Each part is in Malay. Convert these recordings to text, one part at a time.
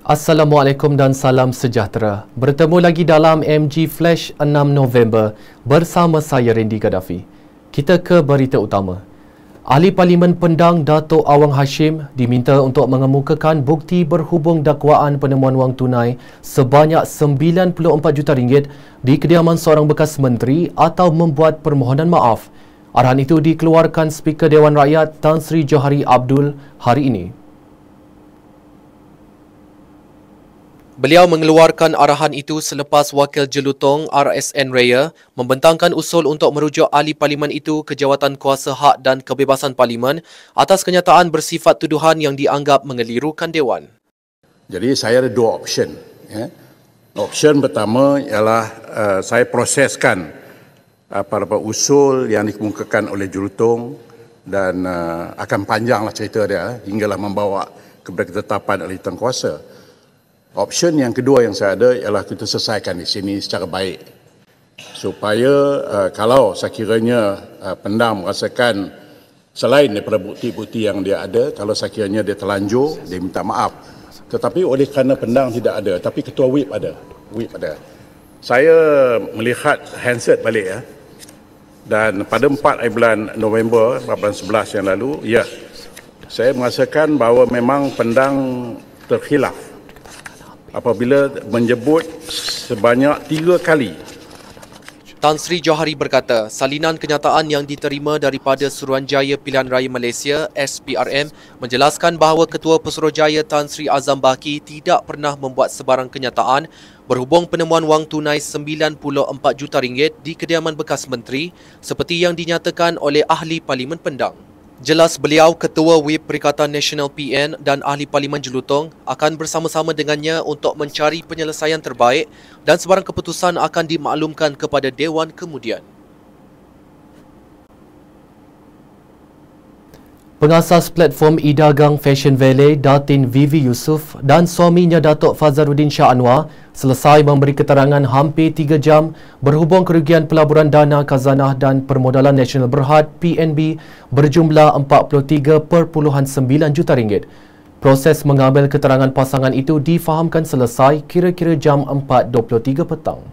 Assalamualaikum dan salam sejahtera. Bertemu lagi dalam MG Flash 6 November bersama saya Randy Gaddafi. Kita ke berita utama. Ahli Parlimen Pendang Dato' Awang Hashim diminta untuk mengemukakan bukti berhubung dakwaan penemuan wang tunai sebanyak RM94 juta di kediaman seorang bekas menteri atau membuat permohonan maaf. Arahan itu dikeluarkan Speaker Dewan Rakyat Tan Sri Johari Abdul hari ini. Beliau mengeluarkan arahan itu selepas Wakil Jelutong RSN Raya membentangkan usul untuk merujuk ahli parlimen itu ke Jawatan Kuasa Hak dan Kebebasan Parlimen atas kenyataan bersifat tuduhan yang dianggap mengelirukan Dewan. Jadi saya ada dua option. Option pertama ialah saya proseskan apa-apa usul yang dikemukakan oleh Jelutong dan akan panjanglah cerita dia hinggalah membawa kepada ketetapan ahli tengkuasa. Option yang kedua yang saya ada ialah kita selesaikan di sini secara baik supaya kalau sekiranya Pendang merasakan selain daripada bukti-bukti yang dia ada, kalau sekiranya dia terlanjur, dia minta maaf. Tetapi oleh kerana Pendang tidak ada, tapi Ketua Whip ada. Saya melihat handset balik dan pada 4 bulan November 2011 yang lalu, saya merasakan bahawa memang Pendang terkhilaf apabila menyebut sebanyak 3 kali. Tan Sri Johari berkata, salinan kenyataan yang diterima daripada Suruhanjaya Pilihan Raya Malaysia SPRM menjelaskan bahawa Ketua Pesuruhjaya Tan Sri Azam Baki tidak pernah membuat sebarang kenyataan berhubung penemuan wang tunai RM94 juta di kediaman bekas menteri seperti yang dinyatakan oleh ahli Parlimen Pendang. Jelas beliau, Ketua Whip Perikatan Nasional PN dan Ahli Parlimen Jelutong akan bersama-sama dengannya untuk mencari penyelesaian terbaik dan sebarang keputusan akan dimaklumkan kepada Dewan kemudian. Pengasas platform e-dagang Fashion Valley, Datin Vivi Yusof dan suaminya Datuk Fazaruddin Shah Anwar selesai memberi keterangan hampir 3 jam berhubung kerugian pelaburan dana khazanah dan permodalan nasional berhad PNB berjumlah RM43.9 juta. Proses mengambil keterangan pasangan itu difahamkan selesai kira-kira jam 4.23 petang.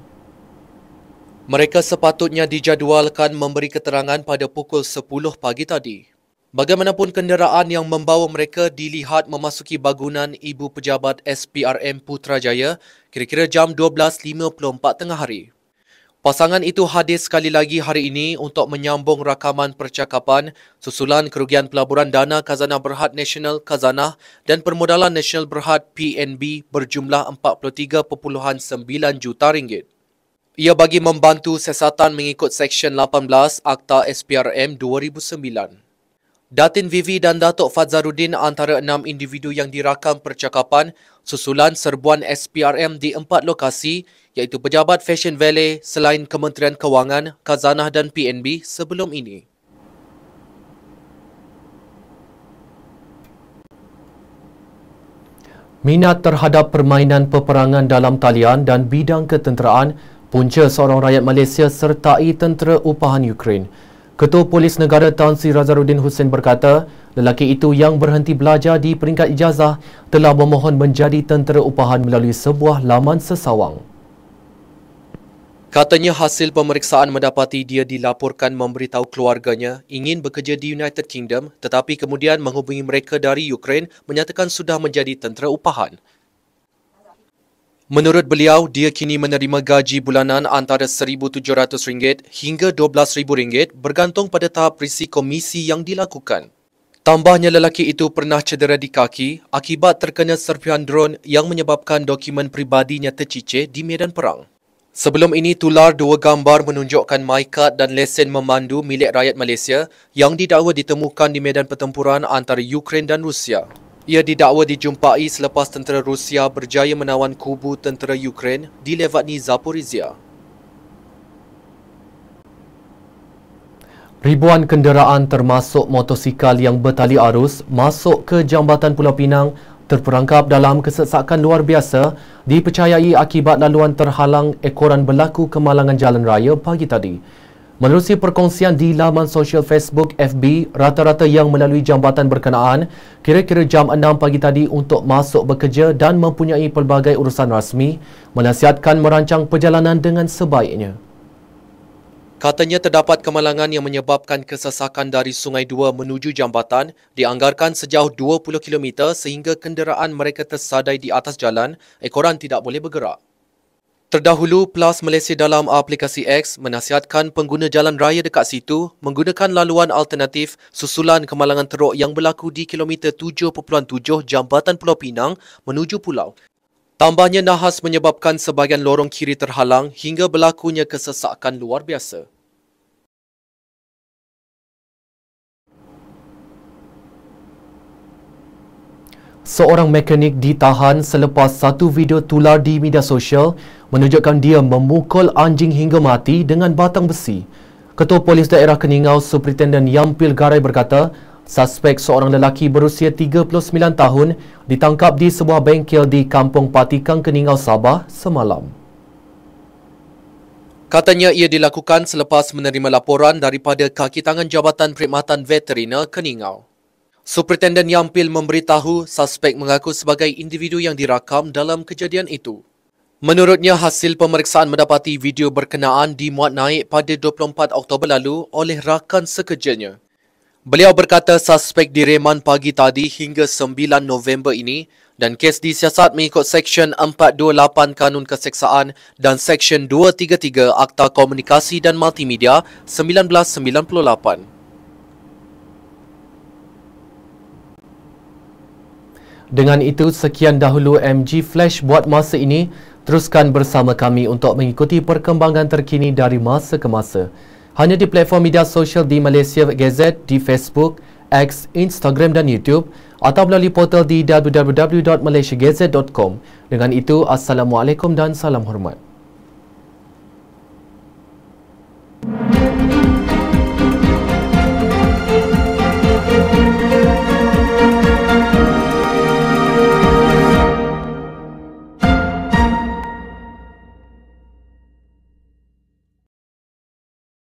Mereka sepatutnya dijadualkan memberi keterangan pada pukul 10 pagi tadi. Bagaimanapun kenderaan yang membawa mereka dilihat memasuki bangunan Ibu Pejabat SPRM Putrajaya kira-kira jam 12.54 tengah hari. Pasangan itu hadir sekali lagi hari ini untuk menyambung rakaman percakapan susulan kerugian pelaburan dana khazanah berhad nasional khazanah dan permodalan nasional berhad PNB berjumlah RM43.9 juta. Ia bagi membantu siasatan mengikut Seksyen 18 Akta SPRM 2009. Datin Vivi dan Datuk Fazaruddin antara 6 individu yang dirakam percakapan susulan serbuan SPRM di 4 lokasi iaitu Pejabat Fashion Valley selain Kementerian Kewangan, Khazanah dan PNB sebelum ini. Minat terhadap permainan peperangan dalam talian dan bidang ketenteraan punca seorang rakyat Malaysia sertai tentera upahan Ukraine. Ketua Polis Negara Tan Sri Razaruddin Hussein berkata, lelaki itu yang berhenti belajar di peringkat ijazah telah memohon menjadi tentera upahan melalui sebuah laman sesawang. Katanya hasil pemeriksaan mendapati dia dilaporkan memberitahu keluarganya ingin bekerja di United Kingdom tetapi kemudian menghubungi mereka dari Ukraine menyatakan sudah menjadi tentera upahan. Menurut beliau, dia kini menerima gaji bulanan antara RM1,700 hingga RM12,000 bergantung pada tahap risiko misi yang dilakukan. Tambahnya, lelaki itu pernah cedera di kaki akibat terkena serpihan drone yang menyebabkan dokumen peribadinya tercicir di medan perang. Sebelum ini, tular 2 gambar menunjukkan MyCard dan lesen memandu milik rakyat Malaysia yang didakwa ditemukan di medan pertempuran antara Ukraine dan Rusia. Ia didakwa dijumpai selepas tentera Rusia berjaya menawan kubu tentera Ukraine di Levadny Zaporizhia. Ribuan kenderaan termasuk motosikal yang bertali arus masuk ke Jambatan Pulau Pinang terperangkap dalam kesesakan luar biasa dipercayai akibat laluan terhalang ekoran berlaku kemalangan jalan raya pagi tadi. Menerusi perkongsian di laman sosial Facebook FB, rata-rata yang melalui jambatan berkenaan kira-kira jam 6 pagi tadi untuk masuk bekerja dan mempunyai pelbagai urusan rasmi, menasihatkan merancang perjalanan dengan sebaiknya. Katanya terdapat kemalangan yang menyebabkan kesesakan dari Sungai Dua menuju jambatan dianggarkan sejauh 20 km sehingga kenderaan mereka tersadai di atas jalan, ekoran tidak boleh bergerak. Terdahulu, PLAS Malaysia dalam aplikasi X menasihatkan pengguna jalan raya dekat situ menggunakan laluan alternatif susulan kemalangan teruk yang berlaku di kilometer 7.7 Jambatan Pulau Pinang menuju pulau. Tambahnya, nahas menyebabkan sebahagian lorong kiri terhalang hingga berlakunya kesesakan luar biasa. Seorang mekanik ditahan selepas satu video tular di media sosial menunjukkan dia memukul anjing hingga mati dengan batang besi. Ketua Polis Daerah Keningau Superintenden Yampil Garai berkata, suspek seorang lelaki berusia 39 tahun ditangkap di sebuah bengkel di Kampung Patikang, Keningau, Sabah semalam. Katanya ia dilakukan selepas menerima laporan daripada kaki tangan Jabatan Perkhidmatan Veteriner Keningau. Superintenden Yampil memberitahu suspek mengaku sebagai individu yang dirakam dalam kejadian itu. Menurutnya, hasil pemeriksaan mendapati video berkenaan dimuat naik pada 24 Oktober lalu oleh rakan sekerjanya. Beliau berkata suspek direman pagi tadi hingga 9 November ini dan kes disiasat mengikut Seksyen 428 Kanun Keseksaan dan Seksyen 233 Akta Komunikasi dan Multimedia 1998. Dengan itu, sekian dahulu MG Flash buat masa ini. Teruskan bersama kami untuk mengikuti perkembangan terkini dari masa ke masa. Hanya di platform media sosial di Malaysia Gazette, di Facebook, X, Instagram dan YouTube atau melalui portal di www.malaysiagazette.com. Dengan itu, Assalamualaikum dan salam hormat.